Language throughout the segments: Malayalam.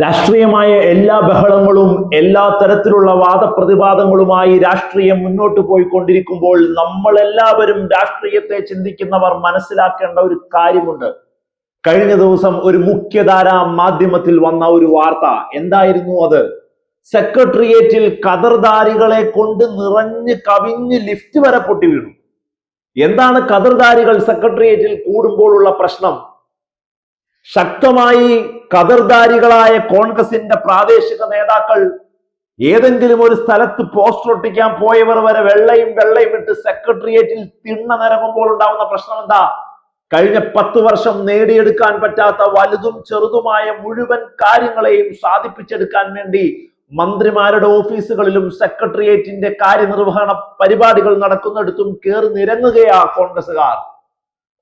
രാഷ്ട്രീയമായ എല്ലാ ബഹളങ്ങളും എല്ലാ തരത്തിലുള്ള വാദപ്രതിവാദങ്ങളുമായി രാഷ്ട്രീയം മുന്നോട്ട് പോയിക്കൊണ്ടിരിക്കുമ്പോൾ നമ്മൾ എല്ലാവരും രാഷ്ട്രീയത്തെ ചിന്തിക്കുന്നവർ മനസ്സിലാക്കേണ്ട ഒരു കാര്യമുണ്ട്. കഴിഞ്ഞ ദിവസം ഒരു മുഖ്യധാരാ മാധ്യമത്തിൽ വന്ന ഒരു വാർത്ത എന്തായിരുന്നു അത്? സെക്രട്ടേറിയറ്റിൽ കതർധാരികളെ കൊണ്ട് നിറഞ്ഞ് കവിഞ്ഞ് ലിഫ്റ്റ് വരെ പൊട്ടി വീണു. എന്താണ് കതർധാരികൾ സെക്രട്ടേറിയറ്റിൽ കൂടുമ്പോഴുള്ള പ്രശ്നം? ശക്തമായി കതർധാരികളായ കോൺഗ്രസിന്റെ പ്രാദേശിക നേതാക്കൾ ഏതെങ്കിലും ഒരു സ്ഥലത്ത് പോസ്റ്റർ ഒട്ടിക്കാൻ പോയവർ വരെ വെള്ളയും ഇട്ട് സെക്രട്ടേറിയറ്റിൽ തിണ്ണ നിരങ്ങുമ്പോൾ ഉണ്ടാവുന്ന പ്രശ്നം എന്താ? കഴിഞ്ഞ 10 വർഷം നേടിയെടുക്കാൻ പറ്റാത്ത വലുതും ചെറുതുമായ മുഴുവൻ കാര്യങ്ങളെയും സാധിപ്പിച്ചെടുക്കാൻ വേണ്ടി മന്ത്രിമാരുടെ ഓഫീസുകളിലും സെക്രട്ടേറിയറ്റിന്റെ കാര്യനിർവഹണ പരിപാടികൾ നടക്കുന്നിടത്തും കയറി നിരങ്ങുകയാ കോൺഗ്രസുകാർ.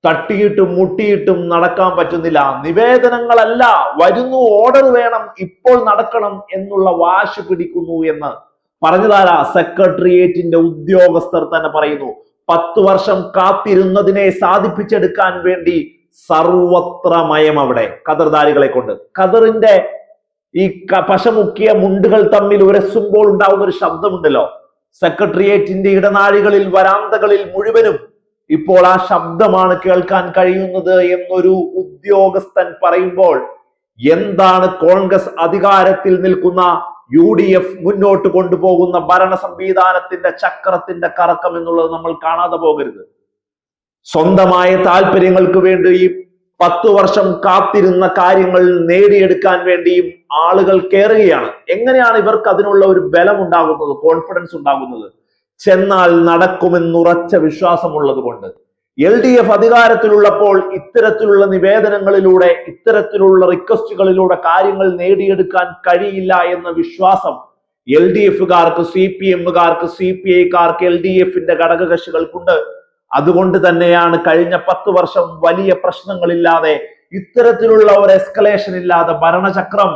തട്ടിയിട്ടും മുട്ടിയിട്ടും നടക്കാൻ പറ്റുന്നില്ല. നിവേദനങ്ങളല്ല വരുന്നു, ഓർഡർ വേണം, ഇപ്പോൾ നടക്കണം എന്നുള്ള വാശി പിടിക്കുന്നു എന്ന് പറഞ്ഞതാരാ? സെക്രട്ടേറിയറ്റിന്റെ ഉദ്യോഗസ്ഥർ തന്നെ പറയുന്നു. 10 വർഷം കാത്തിരുന്നതിനെ സാധിപ്പിച്ചെടുക്കാൻ വേണ്ടി സർവത്ര മയം അവിടെ കതർധാരികളെ കൊണ്ട്. കതറിന്റെ ഈ പശമുക്കിയ മുണ്ടുകൾ തമ്മിൽ ഉരസുമ്പോൾ ഉണ്ടാവുന്ന ഒരു ശബ്ദമുണ്ടല്ലോ. സെക്രട്ടേറിയറ്റിന്റെ ഇടനാഴികളിൽ വരാന്തകളിൽ മുഴുവനും ഇപ്പോൾ ആ ശബ്ദമാണ് കേൾക്കാൻ കഴിയുന്നത് എന്നൊരു ഉദ്യോഗസ്ഥൻ പറയുമ്പോൾ എന്താണ് കോൺഗ്രസ് അധികാരത്തിൽ നിൽക്കുന്ന UDF മുന്നോട്ട് കൊണ്ടുപോകുന്ന ഭരണ സംവിധാനത്തിന്റെ ചക്രത്തിന്റെ കറക്കം എന്നുള്ളത് നമ്മൾ കാണാതെ പോകരുത്. സ്വന്തമായ താല്പര്യങ്ങൾക്ക് വേണ്ടി 10 വർഷം കാത്തിരുന്ന കാര്യങ്ങൾ നേടിയെടുക്കാൻ വേണ്ടിയും ആളുകൾ കയറുകയാണ്. എങ്ങനെയാണ് ഇവർക്ക് അതിനുള്ള ഒരു ബലം ഉണ്ടാകുന്നത്, കോൺഫിഡൻസ് ഉണ്ടാകുന്നത്? ചെന്നാൽ നടക്കുമെന്നുറച്ച വിശ്വാസമുള്ളത് കൊണ്ട്. LDF അധികാരത്തിലുള്ളപ്പോൾ ഇത്തരത്തിലുള്ള നിവേദനങ്ങളിലൂടെ, ഇത്തരത്തിലുള്ള റിക്വസ്റ്റുകളിലൂടെ കാര്യങ്ങൾ നേടിയെടുക്കാൻ കഴിയില്ല എന്ന വിശ്വാസം LDFകാർക്ക്, CPMകാർക്ക്, CPIക്കാർക്ക്, LDFന്റെ ഘടകകക്ഷികൾക്കുണ്ട്. അതുകൊണ്ട് തന്നെയാണ് കഴിഞ്ഞ 10 വർഷം വലിയ പ്രശ്നങ്ങളില്ലാതെ, ഇത്തരത്തിലുള്ള ഒരു എസ്കലേഷൻ ഇല്ലാതെ ഭരണചക്രം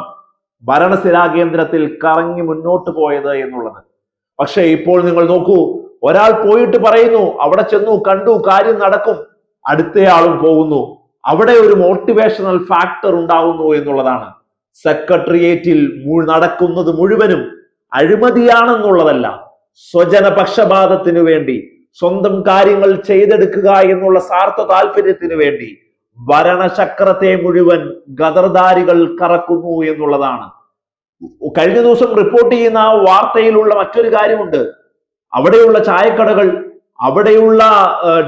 ഭരണസിരാകേന്ദ്രത്തിൽ കറങ്ങി മുന്നോട്ട് പോയത് എന്നുള്ളത്. പക്ഷെ ഇപ്പോൾ നിങ്ങൾ നോക്കൂ, ഒരാൾ പോയിട്ട് പറയുന്നു, അവിടെ ചെന്നു, കണ്ടു, കാര്യം നടക്കും, അടുത്തയാളും പോകുന്നു. അവിടെ ഒരു മോട്ടിവേഷണൽ ഫാക്ടർ ഉണ്ടാകുന്നു എന്നുള്ളതാണ്. സെക്രട്ടേറിയറ്റിൽ നടക്കുന്നത് മുഴുവനും അഴിമതിയാണെന്നുള്ളതല്ല, സ്വജന പക്ഷപാതത്തിനു വേണ്ടി, സ്വന്തം കാര്യങ്ങൾ ചെയ്തെടുക്കുക എന്നുള്ള സ്വാർത്ഥ താല്പര്യത്തിന് വേണ്ടി ഭരണചക്രത്തെ മുഴുവൻ ഗദർധാരികൾ കറക്കുന്നു എന്നുള്ളതാണ്. കഴിഞ്ഞ ദിവസം റിപ്പോർട്ട് ചെയ്യുന്ന ആ വാർത്തയിലുള്ള മറ്റൊരു കാര്യമുണ്ട്. അവിടെയുള്ള ചായക്കടകൾ, അവിടെയുള്ള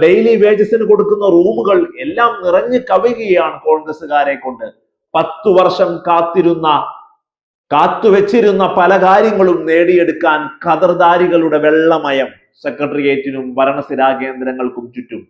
ഡെയിലി വേജസിന് കൊടുക്കുന്ന റൂമുകൾ എല്ലാം നിറഞ്ഞു കവിയുകയാണ് കോൺഗ്രസുകാരെ കൊണ്ട്. 10 വർഷം കാത്തുവെച്ചിരുന്ന പല കാര്യങ്ങളും നേടിയെടുക്കാൻ ഖദർദാരികളുടെ വെള്ളമയം സെക്രട്ടേറിയറ്റിനും ഭരണസിരാകേന്ദ്രങ്ങൾക്കും ചുറ്റും.